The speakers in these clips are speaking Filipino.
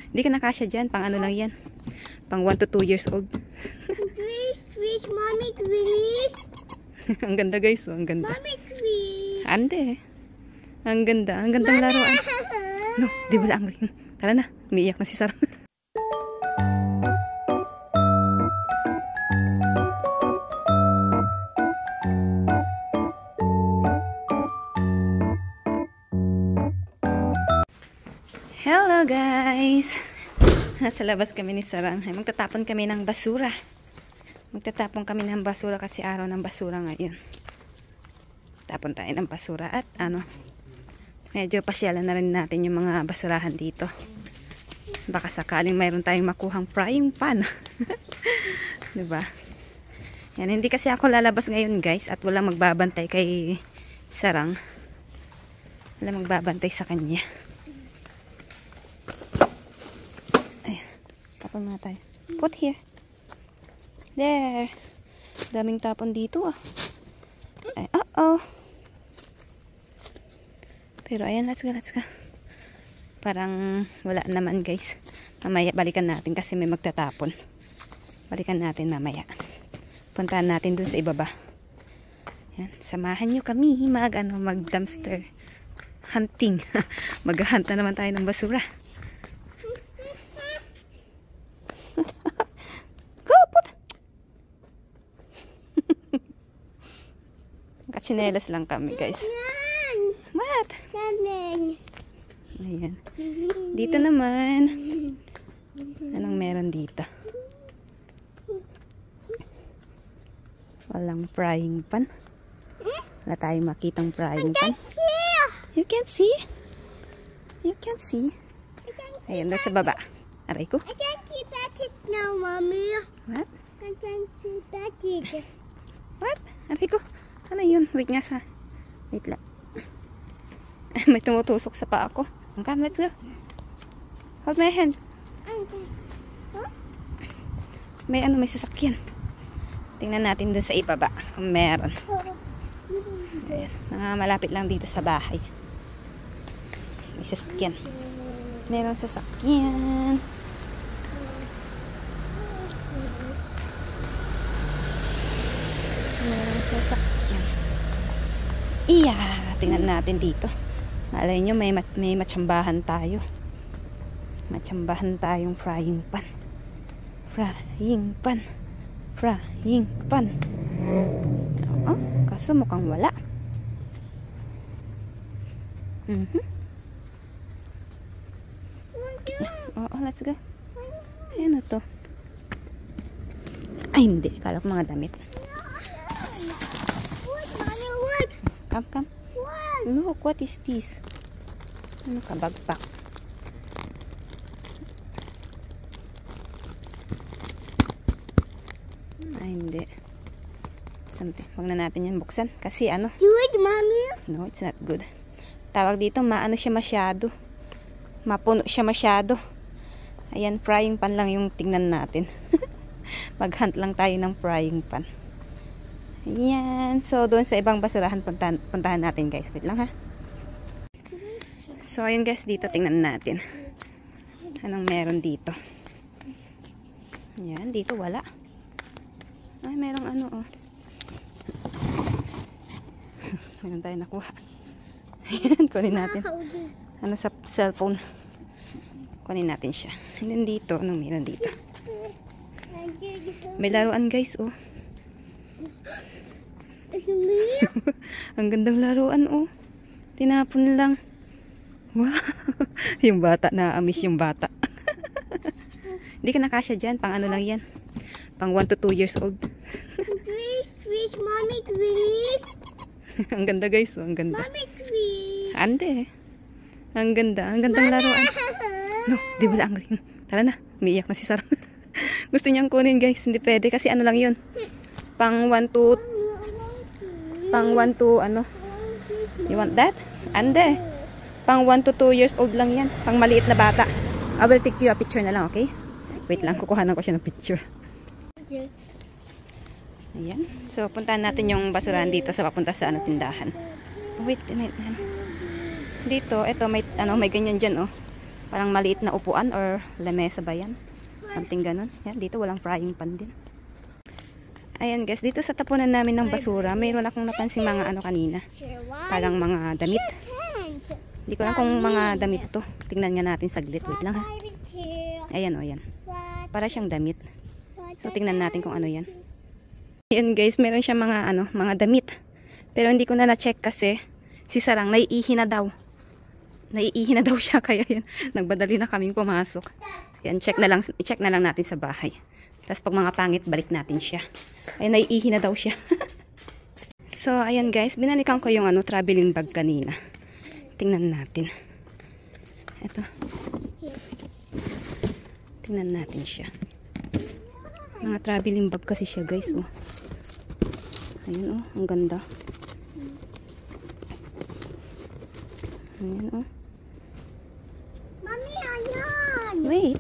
Hindi ka nakasya dyan. Pang ano lang yan. Pang 1 to 2 years old. Please, mommy, please. Ang ganda guys. Oh, ang ganda. Mommy, please. Ande. Ang ganda. Ang gandang laruan. No, di ba lang rin. Tara na. Umiiyak na si Sarang. Hello guys! Nasa labas kami ni Sarang. Magtatapon kami ng basura. Magtatapon kami ng basura kasi araw ng basura ngayon. Tapon tayo ng basura at ano, medyo pasyalan na rin natin yung mga basurahan dito. Baka sakaling mayroon tayong makuhang frying pan. Diba? Yan, hindi kasi ako lalabas ngayon guys at walang magbabantay kay Sarang. Walang magbabantay sa kanya. Tapon muna tayo. Put here. There. Daming tapon dito ah. Ay, uh-oh. Pero ayan, let's go, let's go. Parang wala naman guys. Mamaya balikan natin kasi may magtatapon. Balikan natin mamaya. Puntahan natin dun sa ibaba. Yan. Samahan nyo kami mag dumpster hunting. Mag-hunt na naman tayo ng basura. Kachinelas lang kami guys. What? Ayan. Dito naman. Anong meron dito? Walang frying pan. Wala tayong makitang frying pan. You can't see? You can't see? Ayan, nasa baba. Aray ko. I can't see that it now, mommy. What? I can't see that it. What? Aray ko. Ano yun? Wait nga sa... Wait lang. May tumutusok sa paa ko. Come, let's go. Hold my hand. May ano, may sasakyan. Tingnan natin dun sa ibaba kung meron. Ayan. Malapit lang dito sa bahay. May sasakyan. Meron sasakyan. Meron sasakyan. Iya, tingnan natin dito. Malay nyo, may matsambahan tayo. Matsambahan tayong frying pan. Frying pan. Frying pan. Oo, kaso mukhang wala. Oo, let's go. Ayan na to. Ay, hindi. Kala ko mga damit. Come. Look, what is this? Ano ka, backpack? Ay, hindi. Something. Huwag na natin yan buksan. Kasi ano? Good, mommy. No, it's not good. Tawag dito, maano siya masyado. Mapuno siya masyado. Ayan, frying pan lang yung tingnan natin. Mag-hunt lang tayo ng frying pan. Ayan. So, doon sa ibang basurahan, puntahan natin guys. Wait lang ha. So, ayun guys, dito tingnan natin. Anong meron dito? Ayan, dito wala. Ay, merong ano oh. Meron tayo nakuha. Ayan, kunin natin. Ano sa cellphone. Kunin natin siya. And then dito, anong meron dito? May laruan guys oh. Ang gandang laruan oh. Tinapon lang. Wow. Yung bata, na-amiss yung bata. Hindi ka nakasya dyan. Pang ano lang yan. Pang 1 to 2 years old. Please, mommy, please. Ang ganda guys oh. Ang ganda. Mommy, please. Ande. Ang ganda. Ang gandang laruan. No, di ba lang rin. Tara na. Umiiyak na si Sarah. Gusto niyang kunin guys. Hindi pwede kasi ano lang yun. Pang 1 to ano? You want that? Ande. Pang 1 to 2 years old lang yan. Pang maliit na bata. I will take you a picture na lang, okay? Wait lang, kukuhanan ko siya ng picture. Ayan. So, puntahan natin yung basurahan dito sa papunta sa tindahan. Wait, dito, eto may ganyan dyan, oh. Parang maliit na upuan or lamesa ba yan? Something ganun. Yan, dito walang frying pan din. Ayan guys, dito sa tapunan namin ng basura, mayroon akong napansin mga ano kanina. Parang mga damit. Hindi ko lang kung mga damit to. Tingnan nga natin saglit. Wait lang ha. Ayan o, yan. Para siyang damit. So, tingnan natin kung ano yan. Ayan guys, meron siya mga ano, mga damit. Pero hindi ko na na-check kasi si Sarang naiihi na daw. Naiihi na daw siya kaya yan. Nagbadali na kaming pumasok. Yan, i-check na lang natin sa bahay. Tapos pag mga pangit, balik natin siya. Ay, naiihi na daw siya. So, ayan guys, binalikan ko yung ano, traveling bag kanina. Tingnan natin. Ito. Tingnan natin siya. Mga traveling bag kasi siya guys, oh. Ayan, oh, ang ganda. Ayan, oh. Mami, ayan! Wait.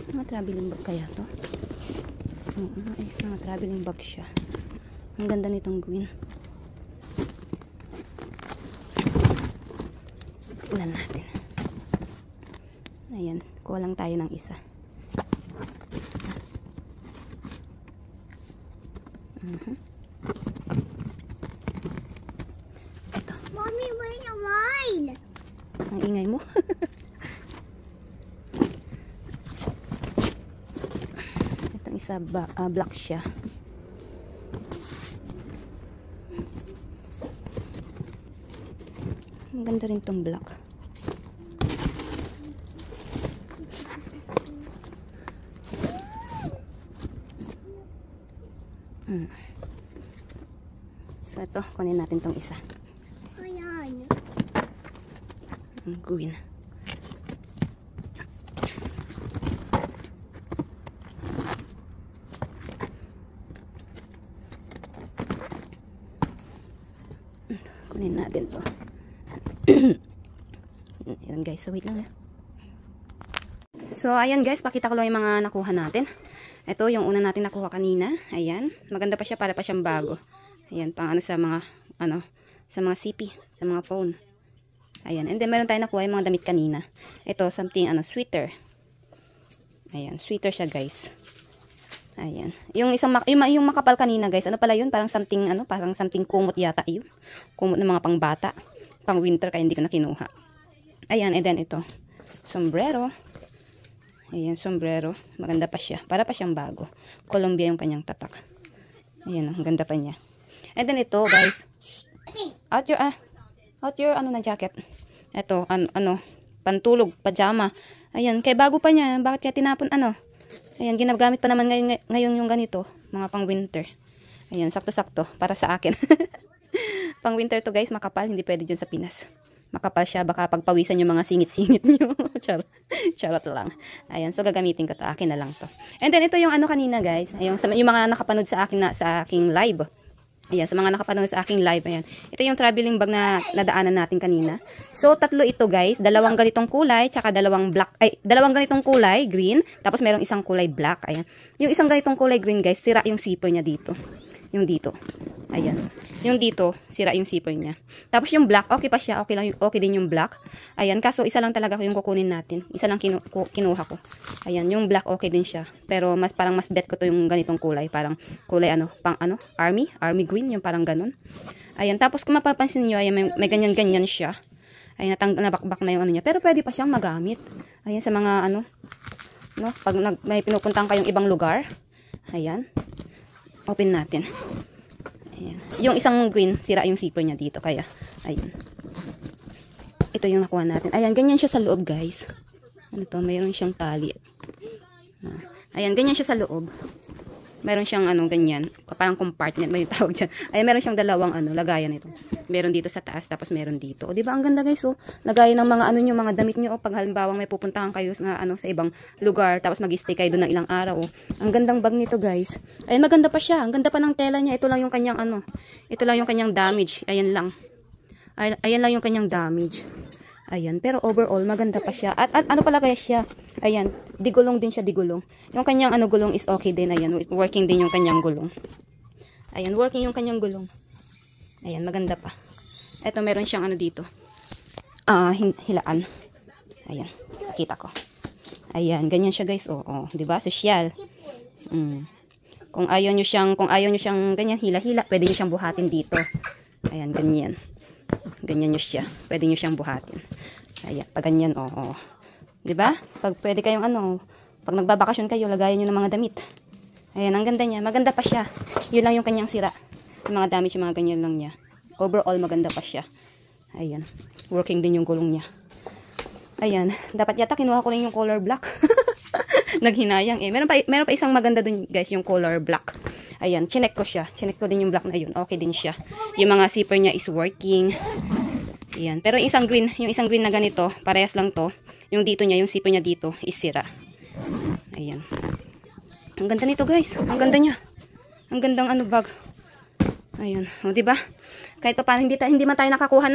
Mga traveling bag kaya to? Ay, mga traveling bag siya. Ang ganda nitong green. Ulan natin. Ayan, kuha lang tayo ng isa. Ito. Mommy, where's the wine? Ang ingay mo. Itong isa, black siya. Ang ganda rin tong black. So ito, kunin natin tong isa. Ayan. Ang green. Kunin natin to. Ayan guys, so wait lang eh. So ayan guys, pakita ko lang yung mga nakuha natin. Ito yung una natin nakuha kanina. Ayan, maganda pa siya, para pa siyang bago. Ayan, pang ano sa mga sa mga CP, sa mga phone. Ayan, and then meron tayong nakuha yung mga damit kanina. Ito, something sweater. Ayan, sweater siya guys. Ayan. Yung isang yung makapal kanina guys, ano pala yun? Parang something parang something kumot yata 'yun. Kumot ng mga pangbata, pang winter, kaya hindi ko na kinuha. Ayan, and then ito, sombrero. Ayan, sombrero. Maganda pa siya. Para pa siyang bago. Columbia yung kanyang tatak. Ayan, ang ganda pa niya. And then ito, guys. Out your na jacket. Ito, pantulog, pajama. Ayan, kaya bago pa niya. Bakit kaya tinapon, Ayan, ginagamit pa naman ngayon yung ganito. Mga pang winter. Ayan, sakto-sakto. Para sa akin. Pang winter to, guys. Makapal. Hindi pwede dyan sa Pinas. Makapal siya, baka pagpawisan yung mga singit-singit nyo. Charot lang. Ayan, so gagamitin ko to. Akin na lang to. And then, ito yung kanina, guys. Ayun, yung mga nakapanood sa aking live. Ayan, sa mga nakapanood sa aking live. Ayan. Ito yung traveling bag na nadaanan natin kanina. So, tatlo ito, guys. Dalawang ganitong kulay, tsaka dalawang ganitong kulay, green. Tapos, merong isang kulay black. Ayan. Yung isang ganitong kulay green, guys, sira yung zipper niya dito. Yung dito. Ayan. Yung dito, sira yung zipper niya. Tapos yung black, okay pa siya. Okay din yung black. Ayan. Kaso, isa lang talaga yung kukunin natin. Isa lang kinuha ko. Ayan. Yung black, okay din siya. Pero, parang mas bet ko to yung ganitong kulay. Parang kulay army green. Yung parang ganun. Ayan. Tapos, kung mapapansin nyo, ayan, may ganyan-ganyan siya. Ayan. Nabakbak na yung niya. Pero, pwede pa siyang magamit. Ayan. Sa mga, pag may pinupuntang kayong ibang lugar. Ayan. Open natin. Ayan. Yung isang green, sira yung zipper niya dito. Kaya, ayun. Ito yung nakuha natin. Ayan, ganyan siya sa loob, guys. Mayroon siyang tali. Ayan, ganyan siya sa loob. Meron siyang ganyan. Parang compartment ba yung tawag dyan. Ayan, meron siyang dalawang lagayan ito. Meron dito sa taas, tapos meron dito. O, diba? Ang ganda, guys. Lagayan ng mga mga damit nyo. Pag halimbawa may pupuntahan kayo sa ibang lugar, tapos mag-stay kayo doon ng ilang araw. Ang gandang bag nito, guys. Ayan, maganda pa siya. Ang ganda pa ng tela niya. Ito lang yung kanyang ito lang yung kanyang damage. Ayan lang. Ayan lang yung kanyang damage. Ayan, pero overall, maganda pa siya. At ano pala kaya siya? Ayan, digulong din siya, digulong. Yung kanyang gulong is okay din. Ayan, working din yung kanyang gulong. Ayan, working yung kanyang gulong. Ayan, maganda pa. Ito, meron siyang dito. hilaan. Ayan, kita ko. Ayan, ganyan siya guys. Oo, 'di ba? Sosyal. Kung ayaw nyo siyang ganyan hila-hila, pwede nyo siyang buhatin dito. Ayan, ganyan. Ganyan nyo siya. Pwede nyo siyang buhatin. Ayan, pag ganyan, oo. 'Di ba? Pag pwede kayong pag nagbabakasyon kayo, lagayan nyo ng mga damit. Ayan, ang ganda niya. Maganda pa siya. Yun lang yung kanyang sira. Yung mga damage, yung mga ganyan lang niya. Overall, maganda pa siya. Ayan. Working din yung gulong niya. Ayan. Dapat yata kinuha ko lang yung color black. Naghinayang eh. Meron pa isang maganda dun guys, yung color black. Ayan. Chinek ko siya. Chinek ko din yung black na yun. Okay din siya. Yung mga zipper niya is working. Ayan. Pero yung isang green na ganito, parehas lang to. Yung dito niya, yung zipper niya dito is sira. Ayan. Ang ganda nito guys. Ang ganda niya. Ang gandang bag. Ayan. O, diba? Kahit pa paano hindi man tayo nakakuha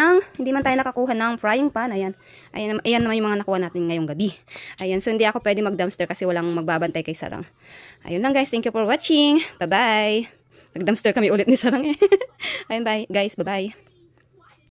ng frying pan. Ayan. Ayan naman yung mga nakuha natin ngayong gabi. Ayan. So, hindi ako pwede mag-dumpster kasi walang magbabantay kay Sarang. Ayun lang guys. Thank you for watching. Bye-bye. Nag-dumpster kami ulit ni Sarang eh. Ayun, bye guys. Bye-bye.